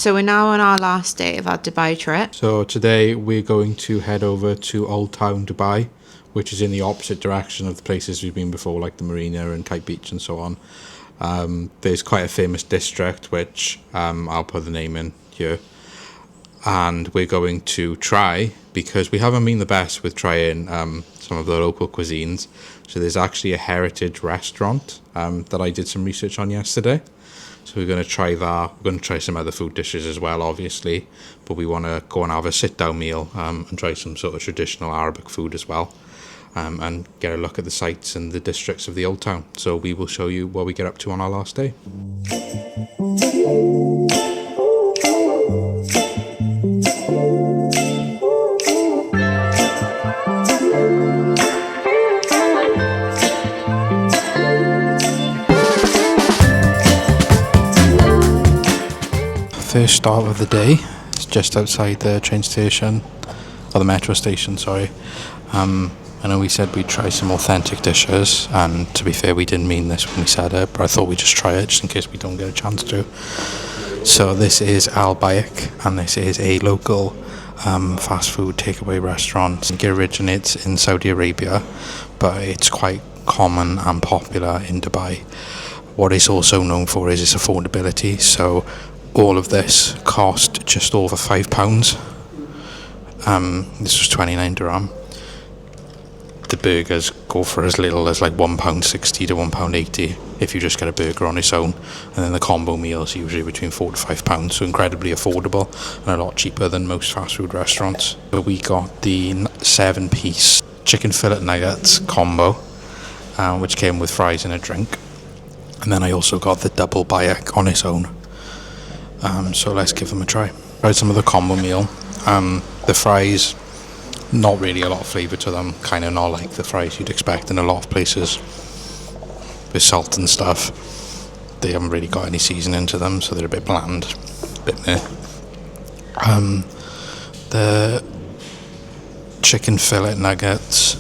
So we're now on our last day of our Dubai trip. So today we're going to head over to Old Town Dubai, which is in the opposite direction of the places we've been before, like the Marina and Kite Beach and so on. There's quite a famous district, which I'll put the name in here. And we're going to try, because we haven't been the best with trying some of the local cuisines. So there's actually a heritage restaurant that I did some research on yesterday. So we're going to try that. We're going to try some other food dishes as well, obviously. But we want to go and have a sit-down meal and try some sort of traditional Arabic food as well. And get a look at the sites and the districts of the Old Town. So we will show you what we get up to on our last day. First stop of the day is just outside the train station, or the metro station, sorry. I know we said we'd try some authentic dishes, and to be fair, we didn't mean this when we said it, but I thought we'd just try it just in case we don't get a chance to. So this is Baik, and this is a local fast food takeaway restaurant. It originates in Saudi Arabia, but it's quite common and popular in Dubai. What it's also known for is its affordability, so all of this cost just over £5. This was 29 dirham. The burgers go for as little as like £1.60 to £1.80 if you just get a burger on its own, and then the combo meals are usually between £4 to £5, so incredibly affordable and a lot cheaper than most fast food restaurants. But we got the 7-piece chicken fillet nuggets combo, which came with fries and a drink, and then I also got the double Baik on its own. So let's give them a try. Tried some of the combo meal. The fries, not really a lot of flavour to them, kind of not like the fries you'd expect in a lot of places with salt and stuff. They haven't really got any seasoning to them, so they're a bit bland, a bit meh. The chicken fillet nuggets,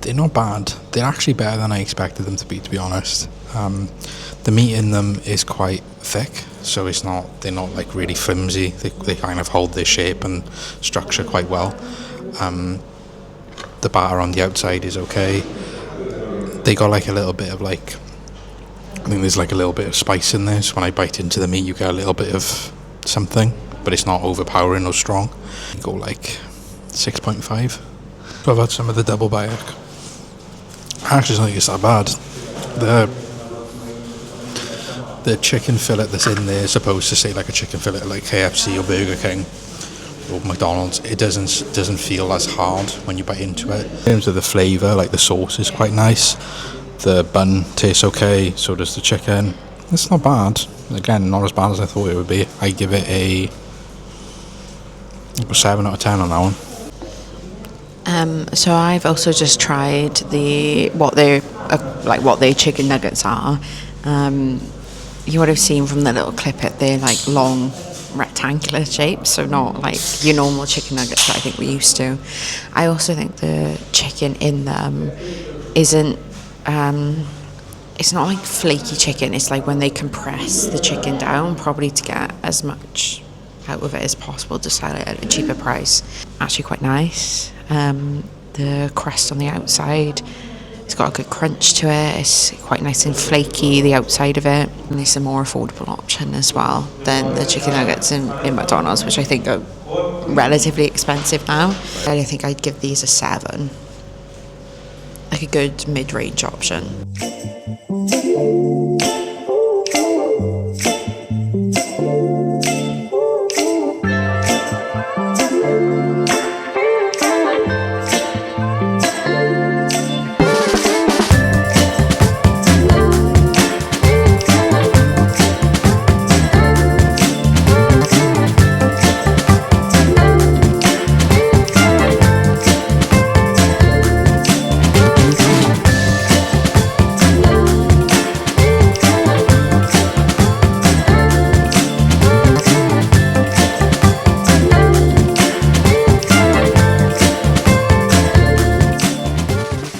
they're not bad. They're actually better than I expected them to be honest. The meat in them is quite thick, so they're not like really flimsy. They kind of hold their shape and structure quite well. The batter on the outside is okay. They got like a little bit of I think there's like a little bit of spice in there, so when I bite into the meat you get a little bit of something, but it's not overpowering or strong. You go like 6.5. So I've had some of the double Baik. I actually don't think it's that bad. The chicken fillet that's in there is supposed to say like a chicken fillet like KFC or Burger King or McDonald's. It doesn't feel as hard when you bite into it. In terms of the flavour, like the sauce is quite nice. The bun tastes okay, so does the chicken. It's not bad. Again, not as bad as I thought it would be. I give it a 7 out of 10 on that one. So I've also just tried what their chicken nuggets are. You would have seen from the little clip they're like long rectangular shapes, so not like your normal chicken nuggets that I think we're used to. I also think the chicken in them isn't it's not like flaky chicken. It's like when they compress the chicken down, probably to get as much out of it as possible to sell it at a cheaper price. Actually quite nice. The crust on the outside, it's got a good crunch to it. It's quite nice and flaky, the outside of it. And it's a more affordable option as well than the chicken nuggets in McDonald's, which I think are relatively expensive now. I think I'd give these a 7. Like a good mid-range option.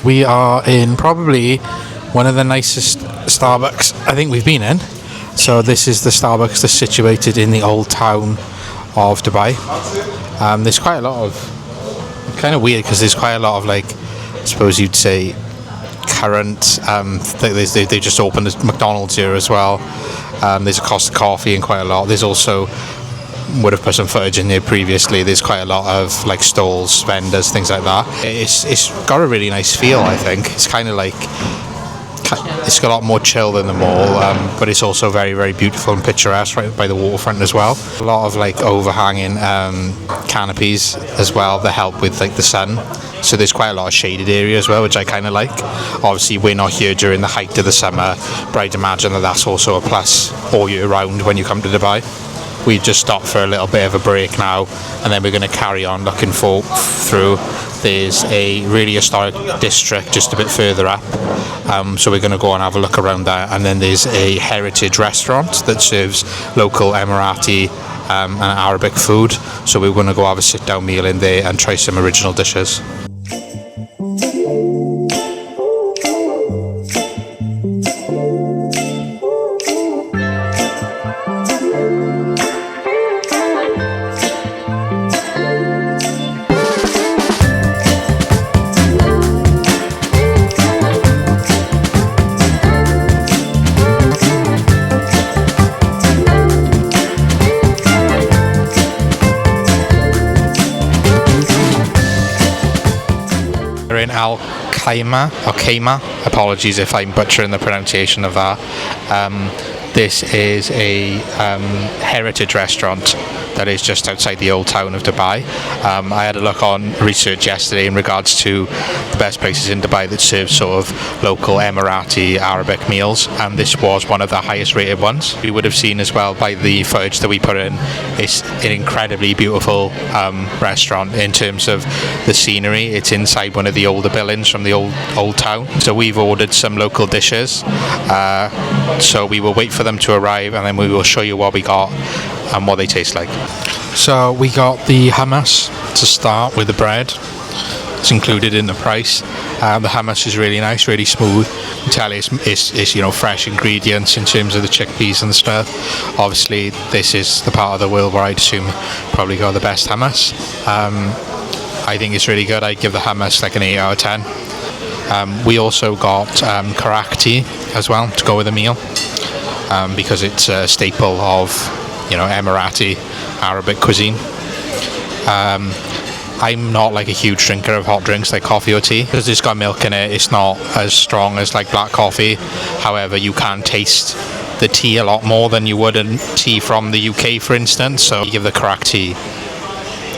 We are in probably one of the nicest Starbucks I think we've been in. So this is the Starbucks that's situated in the old town of Dubai. There's quite a lot of, kind of weird because there's quite a lot of, like, I suppose you'd say current, they just opened a McDonald's here as well. There's a Costa Coffee and quite a lot. There's also, would have put some footage in there previously, there's quite a lot of like stalls, vendors, things like that. It's got a really nice feel, I think. It's kind of like, it's got a lot more chill than the mall, but it's also very, very beautiful and picturesque right by the waterfront as well. A lot of like overhanging canopies as well that help with like the sun. So there's quite a lot of shaded area as well, which I kind of like. Obviously we're not here during the height of the summer, but I'd imagine that that's also a plus all year round when you come to Dubai. We've just stopped for a little bit of a break now, and then we're going to carry on looking through. There's a really historic district just a bit further up, so we're going to go and have a look around there. And then there's a heritage restaurant that serves local Emirati and Arabic food, so we're going to go have a sit down meal in there and try some original dishes. In Al Khaimah, apologies if I'm butchering the pronunciation of that. This is a heritage restaurant that is just outside the old town of Dubai. I had a look on research yesterday in regards to the best places in Dubai that serve sort of local Emirati Arabic meals, and this was one of the highest rated ones. We would have seen as well by the footage that we put in, it's an incredibly beautiful restaurant in terms of the scenery. It's inside one of the older buildings from the old town. So we've ordered some local dishes, so we will wait for them to arrive and then we will show you what we got and what they taste like. So we got the hummus to start with the bread. It's included in the price. The hummus is really nice, really smooth. You can tell it's you know, fresh ingredients in terms of the chickpeas and stuff. Obviously this is the part of the world where I'd assume probably got the best hummus. I think it's really good. I'd give the hummus like an 8 out of 10. We also got karak tea as well to go with the meal, because it's a staple of, you know, Emirati Arabic cuisine. I'm not like a huge drinker of hot drinks like coffee or tea because it's got milk in it. It's not as strong as like black coffee. However, you can taste the tea a lot more than you would in tea from the UK, for instance. So you give the karak tea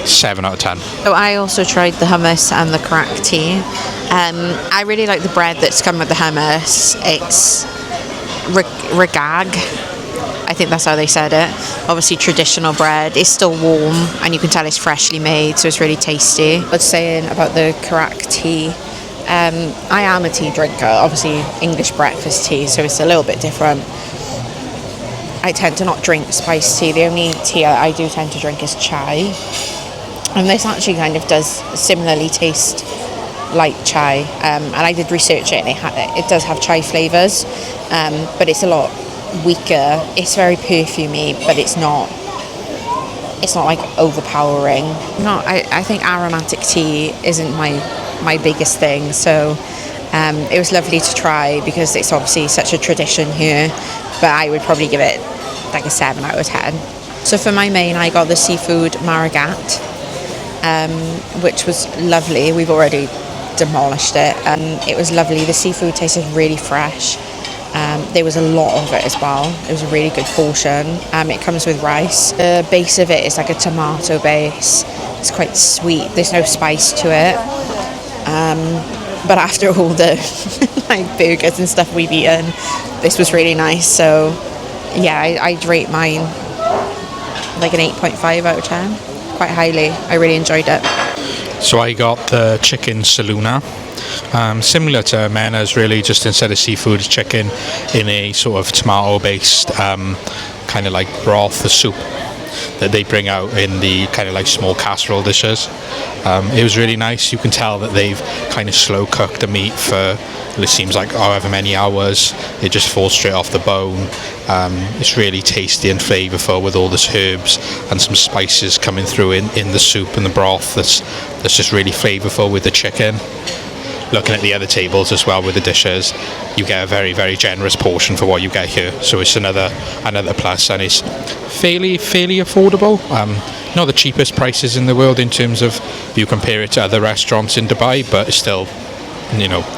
7 out of 10. So I also tried the hummus and the karak tea. I really like the bread that's come with the hummus. It's regag, I think that's how they said it. Obviously traditional bread. It's still warm and you can tell it's freshly made, so it's really tasty. I was saying about the karak tea, I am a tea drinker, obviously English breakfast tea, so it's a little bit different. I tend to not drink spiced tea. The only tea I do tend to drink is chai, and this actually kind of does similarly taste like chai, and I did research it and it does have chai flavours, but it's a lot weaker. It's very perfumey, but it's not like overpowering. I think aromatic tea isn't my biggest thing, so it was lovely to try because it's obviously such a tradition here, but I would probably give it like a 7 out of 10. So for my main, I got the seafood maragat, which was lovely. We've already demolished it. It was lovely. The seafood tasted really fresh. There was a lot of it as well. It was a really good portion. It comes with rice. The base of it is like a tomato base. It's quite sweet. There's no spice to it. But after all the like burgers and stuff we've eaten, this was really nice. So yeah, I'd rate mine like an 8.5 out of 10. Quite highly. I really enjoyed it. So I got the chicken saluna. Similar to Mena's, really, just instead of seafood, it's chicken in a sort of tomato-based kind of like broth, the soup that they bring out in the kind of like small casserole dishes. It was really nice. You can tell that they've kind of slow cooked the meat for it seems like however many hours, it just falls straight off the bone. It's really tasty and flavourful with all this herbs and some spices coming through in the soup and the broth. That's just really flavourful with the chicken. Looking at the other tables as well with the dishes, you get a very, very generous portion for what you get here. So it's another plus, and it's fairly affordable. Not the cheapest prices in the world in terms of if you compare it to other restaurants in Dubai, but it's still,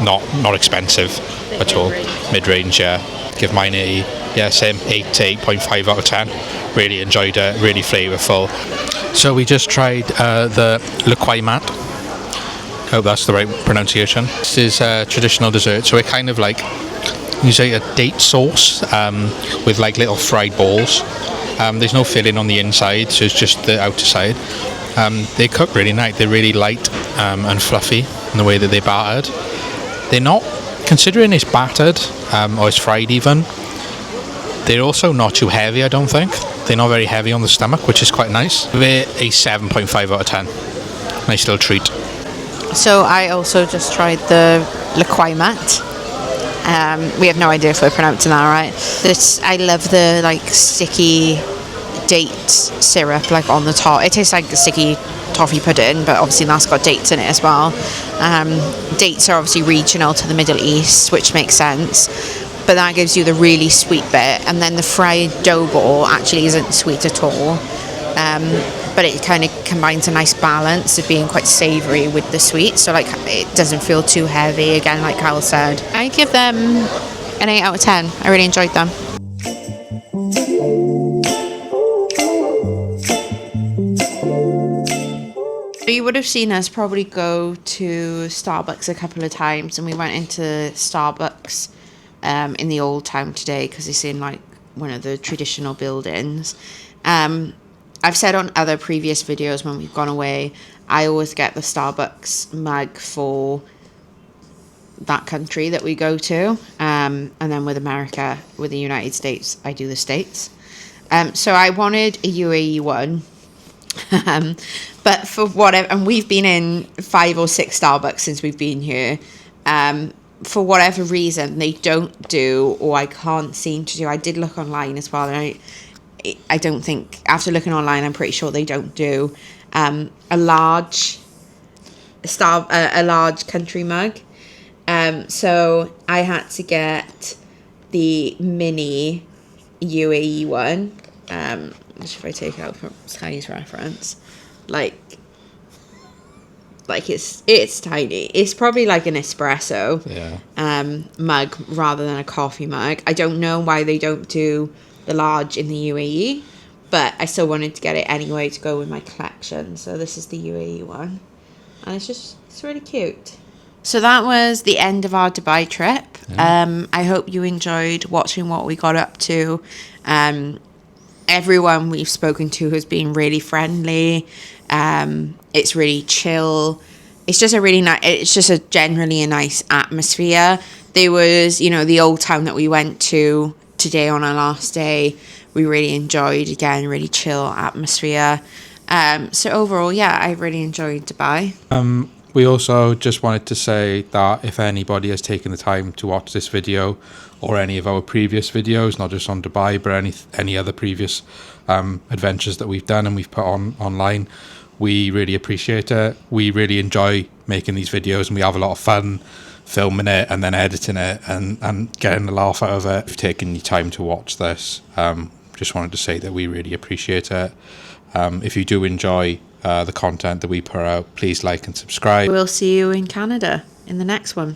not expensive at all. Mid-range, yeah. Give mine same 8 to 8.5 out of 10. Really enjoyed it, really flavourful. So we just tried the le quai mat. Hope that's the right pronunciation. This is a traditional dessert, so it kind of like, you say, a date sauce with like little fried balls. There's no filling on the inside, so it's just the outer side. They cook really nice. They're really light and fluffy in the way that they're battered. They're not, considering it's battered or it's fried even, they're also not too heavy, I don't think. They're not very heavy on the stomach, which is quite nice. They're a 7.5 out of 10. Nice little treat. So I also just tried the le quai mat. We have no idea if we're pronouncing that right. I love the like sticky date syrup like on the top. It tastes like a sticky toffee pudding, but obviously that's got dates in it as well. Dates are obviously regional to the Middle East, which makes sense. But that gives you the really sweet bit, and then the fried dough ball actually isn't sweet at all. But it kind of combines a nice balance of being quite savoury with the sweet, so like it doesn't feel too heavy, again like Kyle said. I give them an 8 out of 10. I really enjoyed them. You would have seen us probably go to Starbucks a couple of times, and we went into Starbucks in the old town today because it's in like one of the traditional buildings. I've said on other previous videos when we've gone away, I always get the Starbucks mug for that country that we go to. And then with America, with the United States, I do the States. So I wanted a UAE one. But for whatever, and we've been in 5 or 6 Starbucks since we've been here. For whatever reason, they don't do, or I can't seem to do. I did look online as well, and I don't think, after looking online, I'm pretty sure they don't do a large country mug. So I had to get the mini UAE one. Which if I take it out from Sky's reference, like it's tiny. It's probably like an espresso mug rather than a coffee mug. I don't know why they don't do the large in the UAE, but I still wanted to get it anyway to go with my collection. So this is the UAE one, and it's really cute. So that was the end of our Dubai trip. I hope you enjoyed watching what we got up to. Everyone we've spoken to has been really friendly. It's really chill. It's just generally a nice atmosphere. There was, the old town that we went to today on our last day. We really enjoyed, again, really chill atmosphere. So overall, yeah, I really enjoyed Dubai. We also just wanted to say that if anybody has taken the time to watch this video or any of our previous videos, not just on Dubai, but any other previous adventures that we've done and we've put online, we really appreciate it. We really enjoy making these videos, and we have a lot of fun filming it and then editing it and getting a laugh out of it. If you've taken your time to watch this, just wanted to say that we really appreciate it. If you do enjoy the content that we put out, please like and subscribe. We'll see you in Canada in the next one.